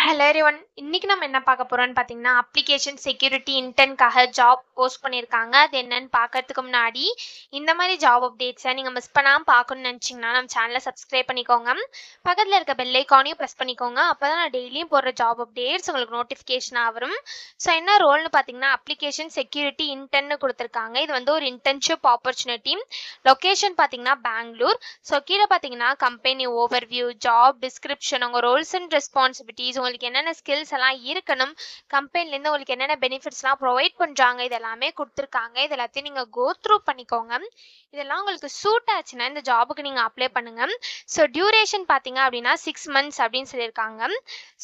Hello everyone. இன்னைக்கு நம்ம என்ன பார்க்க போறோம்னு பார்த்தீங்கன்னா, அப்ளிகேஷன் செக்யூரிட்டி இன்டர்ன்க்காக ஜாப் போஸ்ட் பண்ணியிருக்காங்க. அது என்னன்னு பார்க்கறதுக்கு முன்னாடி, இந்த மாதிரி ஜாப் அப்டேட்ஸை நீங்கள் மிஸ் பண்ணாமல் பார்க்கணும்னு நினச்சிங்கன்னா நம்ம சேனலை சப்ஸ்கிரைப் பண்ணிக்கோங்க. பக்கத்தில் இருக்க பெல் ஐக்கானையும் ப்ரெஸ் பண்ணிக்கோங்க. அப்போ தான் நான் டெய்லியும் போடுற ஜாப் அப்டேட்ஸ் உங்களுக்கு நோட்டிஃபிகேஷனாக வரும். ஸோ என்ன ரோல்னு பார்த்தீங்கன்னா, அப்ளிகேஷன் செக்யூரிட்டி இன்டர்ன்னு கொடுத்துருக்காங்க. இது வந்து ஒரு இன்டர்ன்ஷிப் ஆப்பர்ச்சுனிட்டி. லொக்கேஷன் பார்த்தீங்கன்னா பெங்களூர். ஸோ கீழே பார்த்தீங்கன்னா கம்பெனி ஓவர்வியூ, ஜாப் டிஸ்கிரிப்ஷன், உங்கள் ரோல்ஸ் அண்ட் ரெஸ்பான்சிபிலிட்டிஸ், உங்களுக்கு என்னென்ன ஸ்கில்ஸ் எல்லாம் இருக்கணும், கம்பெனிலேருந்து உங்களுக்கு என்னென்ன பெனிஃபிட்ஸ்லாம் ப்ரொவைட் பண்ணுறாங்க, இது எல்லாமே கொடுத்துருக்காங்க. இது எல்லாத்தையும் நீங்கள் கோ த்ரூ பண்ணிக்கோங்க. இதெல்லாம் உங்களுக்கு சூட் ஆச்சுன்னா இந்த ஜாபுக்கு நீங்கள் அப்ளை பண்ணுங்கள். ஸோ டியூரேஷன் பார்த்தீங்க அப்படின்னா 6 months அப்படின்னு சொல்லியிருக்காங்க.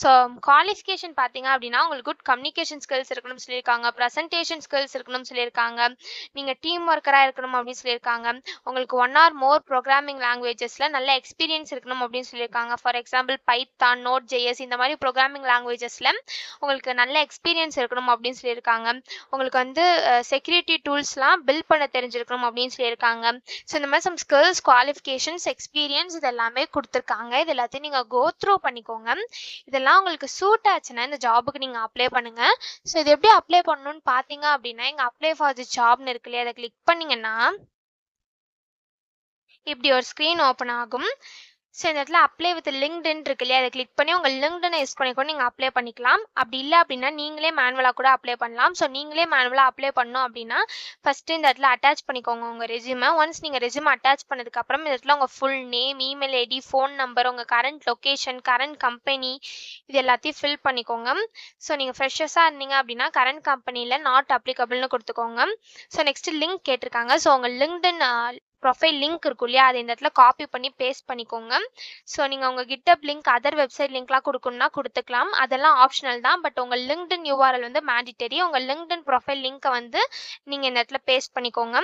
ஸோ குவாலிஃபிகேஷன் பார்த்தீங்க அப்படின்னா உங்களுக்கு குட் கம்யூனிகேஷன் ஸ்கில்ஸ் இருக்கணும்னு சொல்லியிருக்காங்க, ப்ரெசன்டேஷன் ஸ்கில்ஸ் இருக்கணும்னு சொல்லியிருக்காங்க, நீங்கள் டீம் ஒர்க்கராக இருக்கணும் அப்படின்னு சொல்லியிருக்காங்க, உங்களுக்கு 1 or more ப்ரோக்ராமிங் லாங்குவேஜஸில் நல்ல எக்ஸ்பீரியன்ஸ் இருக்கணும் அப்படின்னு சொல்லியிருக்காங்க. ஃபார் எக்ஸாம்பிள் பைத்தான், Node.js இந்த மாதிரி ப்ரோக்ராமிங் லாங்குவேஜஸில் உங்களுக்கு நல்ல எக்ஸ்பீரியன்ஸ் இருக்கணும் அப்படின்னு சொல்லியிருக்காங்க. உங்களுக்கு வந்து செக்யூரிட்டி டூல்ஸ்லாம் பில்ட் பண்ண தெரிஞ்சிருக்கணும் அப்படின்னு சொல்லியிருக்காங்க. ஸோ இந்த மாதிரி சம் ஸ்கில்ஸ், குவாலிஃபிகேஷன்ஸ், எக்ஸ்பீரியன்ஸ் இது எல்லாமே கொடுத்துருக்காங்க. இது எல்லாத்தையும் நீங்கள் கோ த்ரூ பண்ணிக்கோங்க. இதெல்லாம் உங்களுக்கு சூட் ஆச்சுன்னா இந்த ஜாபுக்கு நீங்கள் அப்ளை பண்ணுங்கள். ஸோ இது எப்படி அப்ளை பண்ணணும்னு பார்த்தீங்க அப்படின்னா, இங்கே அப்ளை ஃபார் தி ஜாப்னு இருக்கு இல்லையா, அதை கிளிக் பண்ணிங்கன்னா இப்படி ஒரு ஸ்க்ரீன் ஓப்பன் ஆகும். ஸோ இந்த இடத்துல அப்ளை வித் லிங்க்டின் இருக்கு இல்லையா, அதை கிளிக் பண்ணி உங்கள் லிங்க்டினை யூஸ் பண்ணிக்கொண்டு நீங்கள் அப்ளை பண்ணிக்கலாம். அப்படி இல்லை அப்படின்னா நீங்களே மேனுவலாக கூட அப்ளை பண்ணலாம். ஸோ நீங்களே மேனுவலாக அப்ளை பண்ணோம் அப்படின்னா ஃபஸ்ட்டு இந்த இடத்துல அட்டாச் பண்ணிக்கோங்க உங்கள் ரெஸ்யூமை. ஒன்ஸ் நீங்கள் ரெஸ்யூமை அட்டாச் பண்ணதுக்கப்புறம் இந்த இடத்துல உங்கள் full name, email ID, phone number, உங்கள் கரண்ட் லொக்கேஷன், கரண்ட் கம்பெனி இது எல்லாத்தையும் ஃபில் பண்ணிக்கோங்க. ஸோ நீங்கள் ஃப்ரெஷர்ஸாக இருந்தீங்க அப்படின்னா கரண்ட் கம்பெனியில் நாட் அப்ளிகபிள்னு கொடுத்துக்கோங்க. ஸோ நெக்ஸ்ட் லிங்க் கேட்டிருக்காங்க. ஸோ உங்கள் லிங்க்டின் ப்ரொஃபைல் லிங்க் இருக்கும் இல்லையா, அதை இந்த இடத்துல காப்பி பண்ணி பேஸ்ட் பண்ணிக்கோங்க. ஸோ நீங்கள் உங்கள் கிட்டப் லிங்க், அதர் வெப்சைட் லிங்க்லாம் கொடுக்கணும்னா கொடுத்துக்கலாம். அதெல்லாம் ஆப்ஷனல் தான். பட் உங்கள் லிங்க்டின் URL வந்து மேண்டிட்டரி. உங்கள் லிங்க்டின் ப்ரொஃபைல் லிங்க்கை வந்து நீங்கள் இந்த இடத்துல பேஸ்ட் பண்ணிக்கோங்க.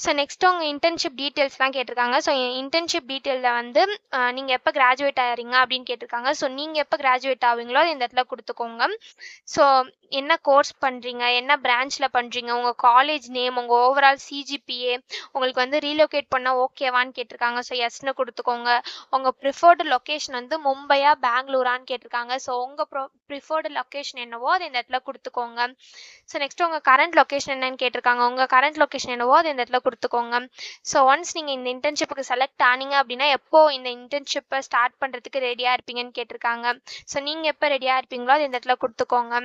ஸோ நெக்ஸ்ட்டு உங்கள் இன்டர்ன்ஷிப் டீட்டெயில்ஸ்லாம் கேட்டிருக்காங்க. ஸோ இன்டர்ன்ஷிப் டீட்டெயிலில் வந்து நீங்கள் எப்போ கிராஜுவேட் ஆகிறீங்க அப்படின்னு கேட்டிருக்காங்க. ஸோ நீங்கள் எப்போ கிராஜுவேட் ஆவீங்களோ அது இந்த இடத்துல கொடுத்துக்கோங்க. ஸோ என்ன கோர்ஸ் பண்ணுறீங்க, என்ன பிரான்ச்சில் பண்ணுறீங்க, உங்கள் காலேஜ் நேம், உங்கள் ஓவரால் CGPA, உங்களுக்கு வந்து ரீலோகேட் பண்ணால் ஓகேவான்னு கேட்டிருக்காங்க. ஸோ எஸ்ன்னு கொடுத்துக்கோங்க. உங்கள் ப்ரிஃபர்டு லொக்கேஷன் வந்து மும்பையா பெங்களூரான்னு கேட்டிருக்காங்க. ஸோ உங்கள் ப்ரிஃபர்டு லொக்கேஷன் என்னவோ அதை இந்த இடத்துல கொடுத்துக்கோங்க. ஸோ நெக்ஸ்ட் உங்கள் கரண்ட் லொக்கேஷன் என்னன்னு கேட்டிருக்காங்க. உங்கள் கரண்ட் லொக்கேஷன் என்னவோ அதை இந்த இடத்துல கொடுத்துக்கோங்க. ஸோ ஒன்ஸ் நீங்கள் இந்த இன்டர்ன்ஷிப்புக்கு செலக்ட் ஆனீங்க அப்படின்னா எப்போ இந்த இன்டர்ன்ஷிப்பை ஸ்டார்ட் பண்ணுறதுக்கு ரெடியாக இருப்பீங்கன்னு கேட்டிருக்காங்க. ஸோ நீங்கள் எப்போ ரெடியாக இருப்பீங்களோ அது இந்த இடத்துல கொடுத்துக்கோங்க.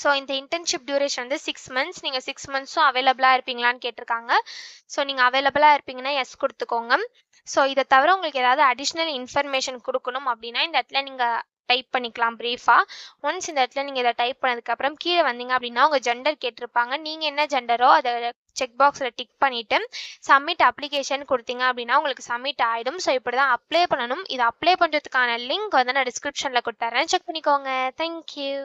ஸோ இந்த இன்டர்ன்ஷிப் டியூரேஷன் வந்து 6 months. நீங்கள் 6 monthsம் அவைலபிளாக இருப்பீங்களான்னு கேட்டிருக்காங்க. ஸோ நீங்கள் அவைலபிளாக இருப்பீங்கன்னா எஸ் கொடுத்துக்கோங்க. ஸோ இதை தவிர உங்களுக்கு ஏதாவது அடிஷ்னல் இன்ஃபர்மேஷன் கொடுக்கணும் அப்படின்னா இந்த இடத்துல நீங்கள் டைப் பண்ணிக்கலாம் ப்ரீஃபாக. ஒன்ஸ் இந்த இடத்துல நீங்கள் இதை டைப் பண்ணதுக்கப்புறம் கீழே வந்தீங்க அப்படின்னா உங்கள் ஜெண்டர் கேட்டிருப்பாங்க. நீங்கள் என்ன ஜெண்டரோ அதை செக் பாக்ஸில் டிக் பண்ணிவிட்டு சப்மிட் அப்ளிகேஷன் கொடுத்தீங்க அப்படின்னா உங்களுக்கு சப்மிட் ஆகிடும். ஸோ இப்படி தான் அப்ளை பண்ணணும். இதை அப்ளை பண்ணுறதுக்கான லிங்க் வந்து நான் டிஸ்கிரிப்ஷனில் கொடுத்துறேன், செக் பண்ணிக்கோங்க. தேங்க்யூ.